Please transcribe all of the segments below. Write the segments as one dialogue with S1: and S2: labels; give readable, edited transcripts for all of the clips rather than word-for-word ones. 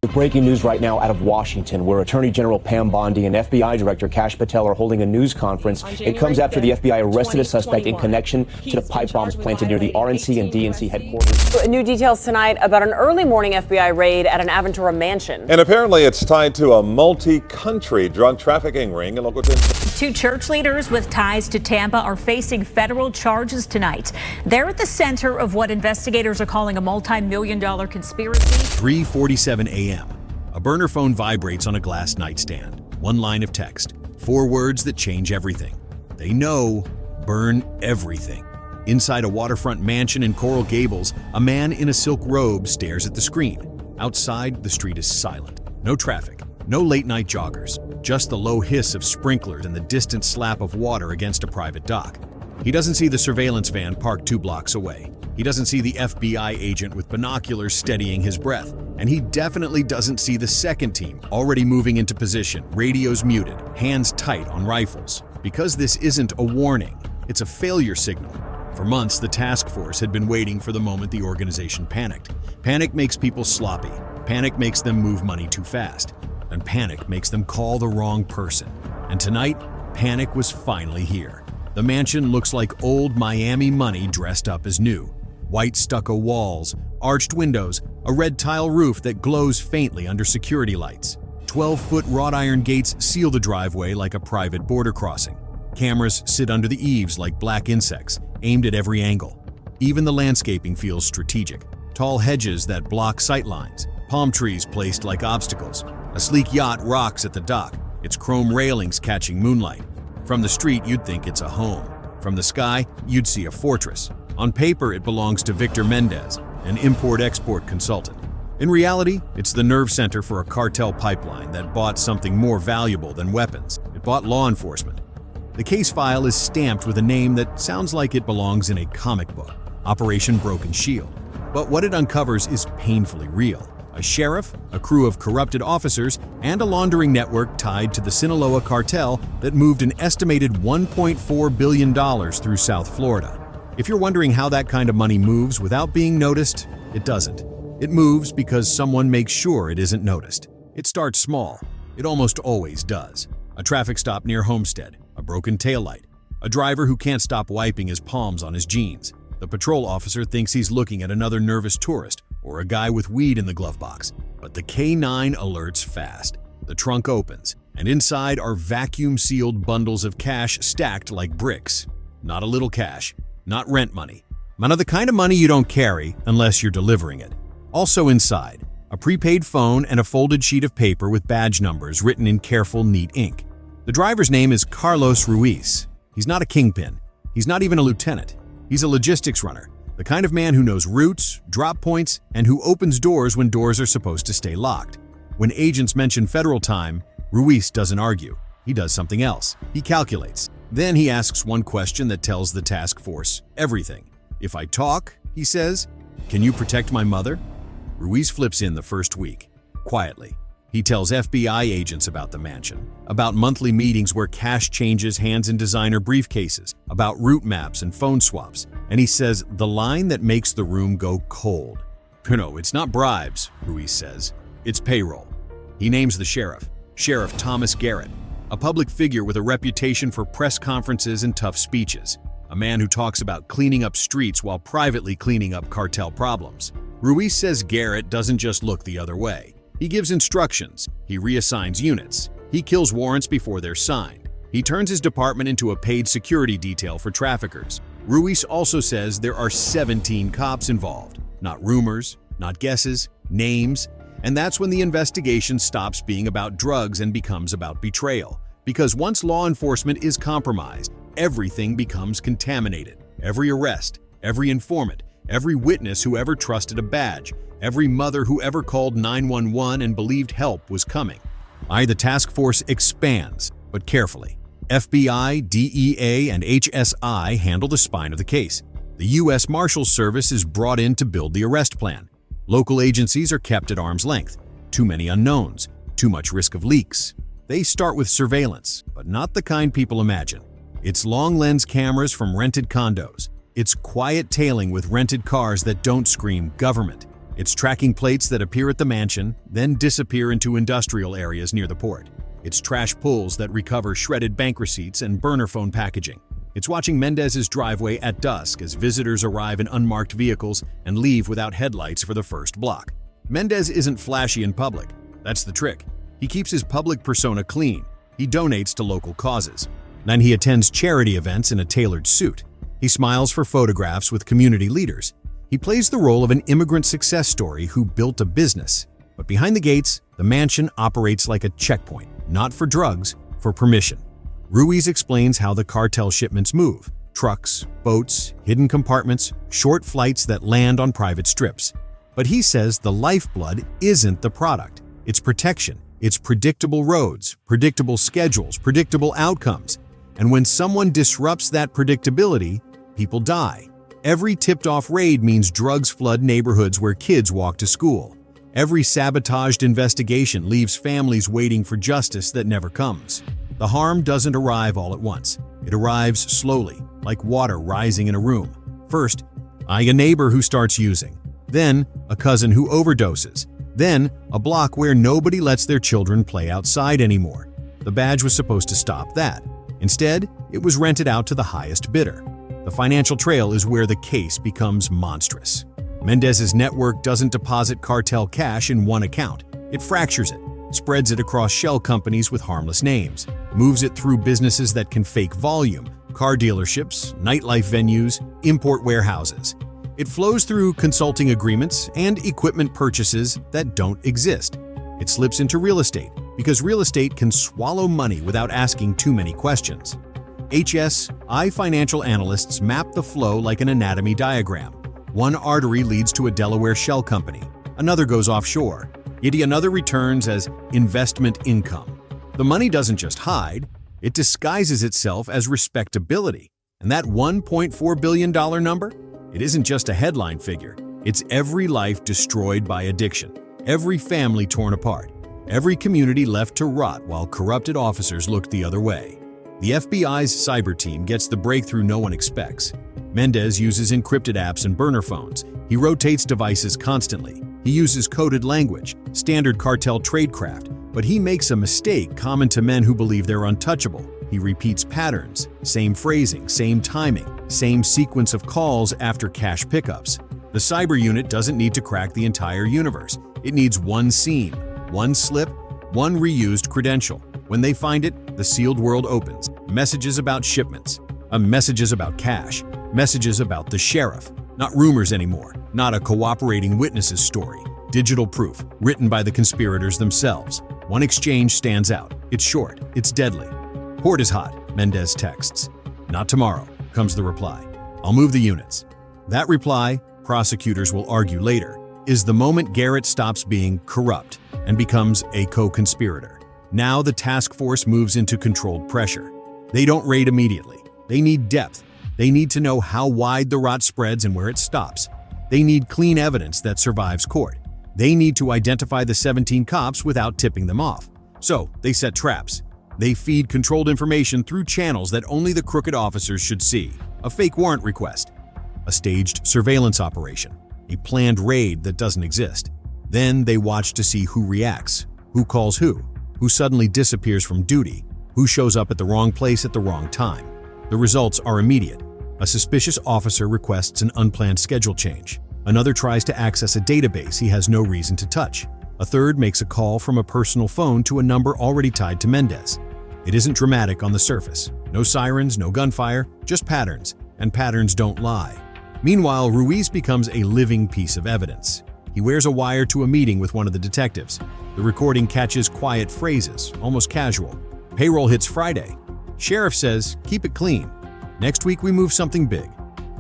S1: Breaking news right now out of Washington, where Attorney General Pam Bondi and FBI Director Kash Patel are holding a news conference. It comes after the FBI arrested a suspect in connection to the pipe bombs planted near the RNC and DNC headquarters.
S2: New details tonight about an early morning FBI raid at an Aventura mansion.
S3: And apparently it's tied to a multi-country drug trafficking ring in local.
S4: Two church leaders with ties to Tampa are facing federal charges tonight. They're at the center of what investigators are calling a multi-million-dollar conspiracy.
S5: 3:47 a.m. A burner phone vibrates on a glass nightstand. One line of text. 4 words that change everything. They know. Burn everything. Inside a waterfront mansion in Coral Gables, a man in a silk robe stares at the screen. Outside, the street is silent. No traffic. No late-night joggers. Just the low hiss of sprinklers and the distant slap of water against a private dock. He doesn't see the surveillance van parked 2 blocks away. He doesn't see the FBI agent with binoculars steadying his breath. And he definitely doesn't see the second team, already moving into position, radios muted, hands tight on rifles. Because this isn't a warning, it's a failure signal. For months, the task force had been waiting for the moment the organization panicked. Panic makes people sloppy. Panic makes them move money too fast. And panic makes them call the wrong person. And tonight, panic was finally here. The mansion looks like old Miami money dressed up as new. White stucco walls, arched windows, a red tile roof that glows faintly under security lights. 12-foot wrought iron gates seal the driveway like a private border crossing. Cameras sit under the eaves like black insects, aimed at every angle. Even the landscaping feels strategic. Tall hedges that block sightlines, palm trees placed like obstacles. A sleek yacht rocks at the dock, its chrome railings catching moonlight. From the street, you'd think it's a home. From the sky, you'd see a fortress. On paper, it belongs to Victor Mendez, an import-export consultant. In reality, it's the nerve center for a cartel pipeline that bought something more valuable than weapons. It bought law enforcement. The case file is stamped with a name that sounds like it belongs in a comic book, Operation Broken Shield. But what it uncovers is painfully real. A sheriff, a crew of corrupted officers, and a laundering network tied to the Sinaloa cartel that moved an estimated $1.4 billion through South Florida. If you're wondering how that kind of money moves without being noticed, it doesn't. It moves because someone makes sure it isn't noticed. It starts small. It almost always does. A traffic stop near Homestead, a broken taillight, a driver who can't stop wiping his palms on his jeans. The patrol officer thinks he's looking at another nervous tourist or a guy with weed in the glove box. But the K9 alerts fast. The trunk opens, and inside are vacuum-sealed bundles of cash stacked like bricks. Not a little cash. Not rent money. Not the kind of money you don't carry unless you're delivering it. Also inside, a prepaid phone and a folded sheet of paper with badge numbers written in careful, neat ink. The driver's name is Carlos Ruiz. He's not a kingpin. He's not even a lieutenant. He's a logistics runner, the kind of man who knows routes, drop points, and who opens doors when doors are supposed to stay locked. When agents mention federal time, Ruiz doesn't argue. He does something else. He calculates. Then he asks one question that tells the task force everything. If I talk, he says, can you protect my mother? Ruiz flips in the first week, quietly. He tells FBI agents about the mansion, about monthly meetings where cash changes hands in designer briefcases, about route maps and phone swaps. And he says the line that makes the room go cold. No, it's not bribes, Ruiz says. It's payroll. He names the sheriff, Sheriff Thomas Garrett, a public figure with a reputation for press conferences and tough speeches, a man who talks about cleaning up streets while privately cleaning up cartel problems. Ruiz says Garrett doesn't just look the other way. He gives instructions, he reassigns units, he kills warrants before they're signed. He turns his department into a paid security detail for traffickers. Ruiz also says there are 17 cops involved. Not rumors, not guesses, names. And that's when the investigation stops being about drugs and becomes about betrayal. Because once law enforcement is compromised, everything becomes contaminated. Every arrest, every informant, every witness who ever trusted a badge, every mother who ever called 911 and believed help was coming. The task force expands, but carefully. FBI, DEA, and HSI handle the spine of the case. The U.S. Marshals Service is brought in to build the arrest plan. Local agencies are kept at arm's length. Too many unknowns, too much risk of leaks. They start with surveillance, but not the kind people imagine. It's long-lens cameras from rented condos. It's quiet tailing with rented cars that don't scream government. It's tracking plates that appear at the mansion, then disappear into industrial areas near the port. It's trash pulls that recover shredded bank receipts and burner phone packaging. It's watching Mendez's driveway at dusk as visitors arrive in unmarked vehicles and leave without headlights for the first block. Mendez isn't flashy in public. That's the trick. He keeps his public persona clean. He donates to local causes. And he attends charity events in a tailored suit. He smiles for photographs with community leaders. He plays the role of an immigrant success story who built a business. But behind the gates, the mansion operates like a checkpoint, not for drugs, for permission. Ruiz explains how the cartel shipments move: trucks, boats, hidden compartments, short flights that land on private strips. But he says the lifeblood isn't the product. It's protection. It's predictable roads, predictable schedules, predictable outcomes. And when someone disrupts that predictability, people die. Every tipped-off raid means drugs flood neighborhoods where kids walk to school. Every sabotaged investigation leaves families waiting for justice that never comes. The harm doesn't arrive all at once. It arrives slowly, like water rising in a room. First, a neighbor who starts using. Then, a cousin who overdoses. Then, a block where nobody lets their children play outside anymore. The badge was supposed to stop that. Instead, it was rented out to the highest bidder. The financial trail is where the case becomes monstrous. Mendez's network doesn't deposit cartel cash in one account. It fractures it, spreads it across shell companies with harmless names, moves it through businesses that can fake volume, car dealerships, nightlife venues, import warehouses. It flows through consulting agreements and equipment purchases that don't exist. It slips into real estate because real estate can swallow money without asking too many questions. HSI financial analysts map the flow like an anatomy diagram. One artery leads to a Delaware shell company. Another goes offshore. Yet another returns as investment income. The money doesn't just hide, it disguises itself as respectability. And that $1.4 billion number? It isn't just a headline figure. It's every life destroyed by addiction, every family torn apart, every community left to rot while corrupted officers look the other way. The FBI's cyber team gets the breakthrough no one expects. Mendez uses encrypted apps and burner phones. He rotates devices constantly. He uses coded language, standard cartel tradecraft, but he makes a mistake common to men who believe they're untouchable. He repeats patterns, same phrasing, same timing, same sequence of calls after cash pickups. The cyber unit doesn't need to crack the entire universe. It needs one scene, one slip, one reused credential. When they find it, the sealed world opens. Messages about shipments, messages about cash, messages about the sheriff. Not rumors anymore, not a cooperating witness's story. Digital proof, written by the conspirators themselves. One exchange stands out. It's short, it's deadly. Port is hot, Mendez texts. Not tomorrow, comes the reply. I'll move the units. That reply, prosecutors will argue later, is the moment Garrett stops being corrupt and becomes a co-conspirator. Now the task force moves into controlled pressure. They don't raid immediately. They need depth. They need to know how wide the rot spreads and where it stops. They need clean evidence that survives court. They need to identify the 17 cops without tipping them off. So they set traps. They feed controlled information through channels that only the crooked officers should see. A fake warrant request, a staged surveillance operation, a planned raid that doesn't exist. Then they watch to see who reacts, who calls who suddenly disappears from duty, who shows up at the wrong place at the wrong time. The results are immediate. A suspicious officer requests an unplanned schedule change. Another tries to access a database he has no reason to touch. A third makes a call from a personal phone to a number already tied to Mendez. It isn't dramatic on the surface. No sirens, no gunfire, just patterns, and patterns don't lie. Meanwhile, Ruiz becomes a living piece of evidence. He wears a wire to a meeting with one of the detectives. The recording catches quiet phrases, almost casual. Payroll hits Friday. Sheriff says, keep it clean. Next week we move something big.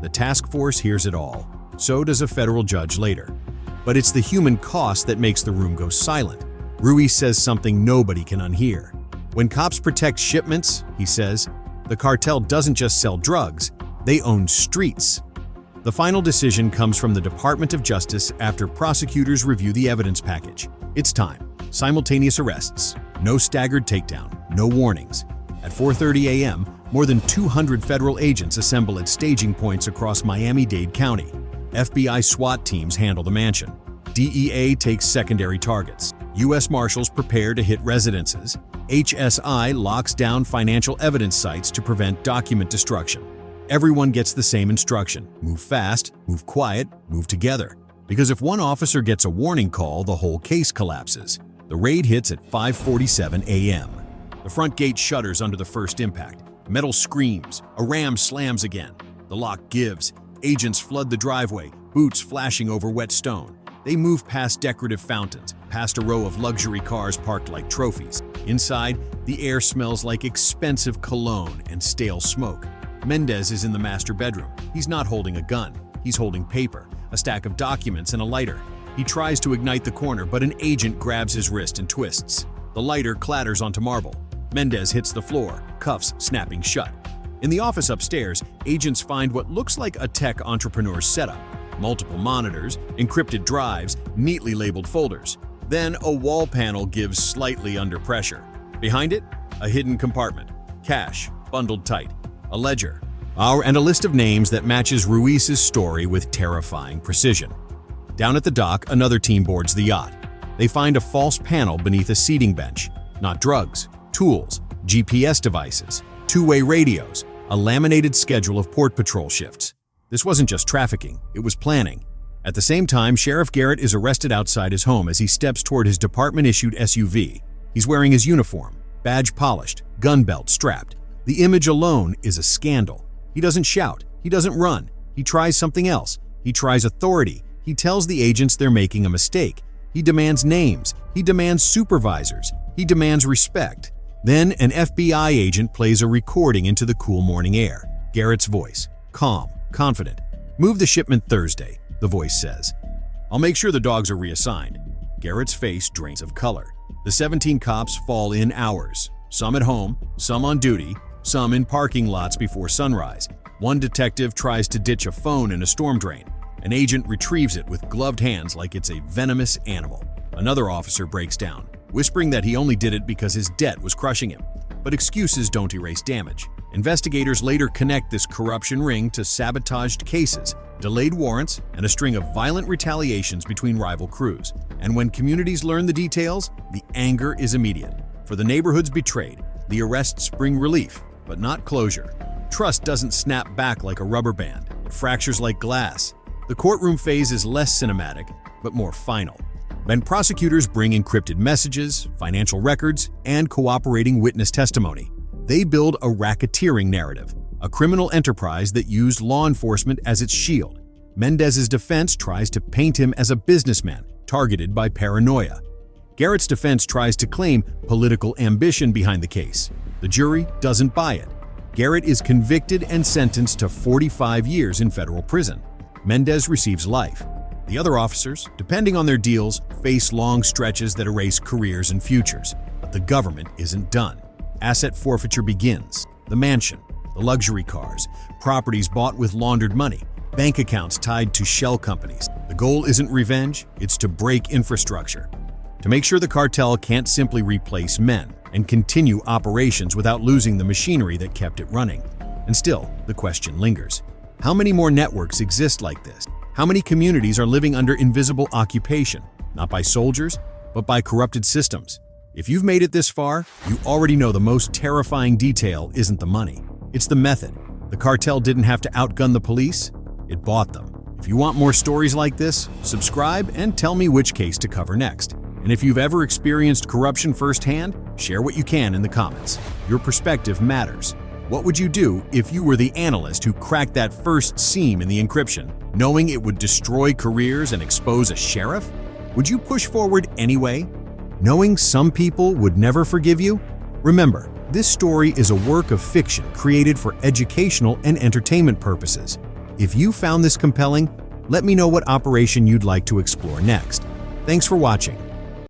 S5: The task force hears it all. So does a federal judge later. But it's the human cost that makes the room go silent. Ruiz says something nobody can unhear. When cops protect shipments, he says, the cartel doesn't just sell drugs, they own streets. The final decision comes from the Department of Justice after prosecutors review the evidence package. It's time. Simultaneous arrests. No staggered takedown. No warnings. At 4:30 a.m., more than 200 federal agents assemble at staging points across Miami-Dade County. FBI SWAT teams handle the mansion. DEA takes secondary targets. U.S. Marshals prepare to hit residences. HSI locks down financial evidence sites to prevent document destruction. Everyone gets the same instruction: move fast, move quiet, move together. Because if one officer gets a warning call, the whole case collapses. The raid hits at 5:47 a.m. The front gate shudders under the first impact. Metal screams. A ram slams again. The lock gives. Agents flood the driveway, boots flashing over wet stone. They move past decorative fountains, past a row of luxury cars parked like trophies. Inside, the air smells like expensive cologne and stale smoke. Mendez is in the master bedroom. He's not holding a gun. He's holding paper, a stack of documents, and a lighter. He tries to ignite the corner, but an agent grabs his wrist and twists. The lighter clatters onto marble. Mendez hits the floor, cuffs snapping shut. In the office upstairs, agents find what looks like a tech entrepreneur's setup. Multiple monitors, encrypted drives, neatly labeled folders. Then a wall panel gives slightly under pressure. Behind it, a hidden compartment. Cash, bundled tight. A ledger. And a list of names that matches Ruiz's story with terrifying precision. Down at the dock, another team boards the yacht. They find a false panel beneath a seating bench. Not drugs, tools, GPS devices, two-way radios, a laminated schedule of port patrol shifts. This wasn't just trafficking, it was planning. At the same time, Sheriff Garrett is arrested outside his home as he steps toward his department-issued SUV. He's wearing his uniform, badge polished, gun belt strapped. The image alone is a scandal. He doesn't shout, he doesn't run. He tries something else. He tries authority. He tells the agents they're making a mistake. He demands names. He demands supervisors. He demands respect. Then an FBI agent plays a recording into the cool morning air. Garrett's voice, calm, confident. "Move the shipment Thursday," the voice says. "I'll make sure the dogs are reassigned." Garrett's face drains of color. The 17 cops fall in hours. Some at home, some on duty, some in parking lots before sunrise. One detective tries to ditch a phone in a storm drain. An agent retrieves it with gloved hands like it's a venomous animal. Another officer breaks down, whispering that he only did it because his debt was crushing him. But excuses don't erase damage. Investigators later connect this corruption ring to sabotaged cases, delayed warrants, and a string of violent retaliations between rival crews. And when communities learn the details, the anger is immediate. For the neighborhoods betrayed, the arrests bring relief, but not closure. Trust doesn't snap back like a rubber band. It fractures like glass. The courtroom phase is less cinematic, but more final. When prosecutors bring encrypted messages, financial records, and cooperating witness testimony, they build a racketeering narrative, a criminal enterprise that used law enforcement as its shield. Mendez's defense tries to paint him as a businessman targeted by paranoia. Garrett's defense tries to claim political ambition behind the case. The jury doesn't buy it. Garrett is convicted and sentenced to 45 years in federal prison. Mendez receives life. The other officers, depending on their deals, face long stretches that erase careers and futures. But the government isn't done. Asset forfeiture begins. The mansion, the luxury cars, properties bought with laundered money, bank accounts tied to shell companies. The goal isn't revenge, it's to break infrastructure. To make sure the cartel can't simply replace men and continue operations without losing the machinery that kept it running. And still, the question lingers. How many more networks exist like this? How many communities are living under invisible occupation, not by soldiers, but by corrupted systems? If you've made it this far, you already know the most terrifying detail isn't the money. It's the method. The cartel didn't have to outgun the police, it bought them. If you want more stories like this, subscribe and tell me which case to cover next. And if you've ever experienced corruption firsthand, share what you can in the comments. Your perspective matters. What would you do if you were the analyst who cracked that first seam in the encryption, knowing it would destroy careers and expose a sheriff? Would you push forward anyway, knowing some people would never forgive you? Remember, this story is a work of fiction created for educational and entertainment purposes. If you found this compelling, let me know what operation you'd like to explore next. Thanks for watching.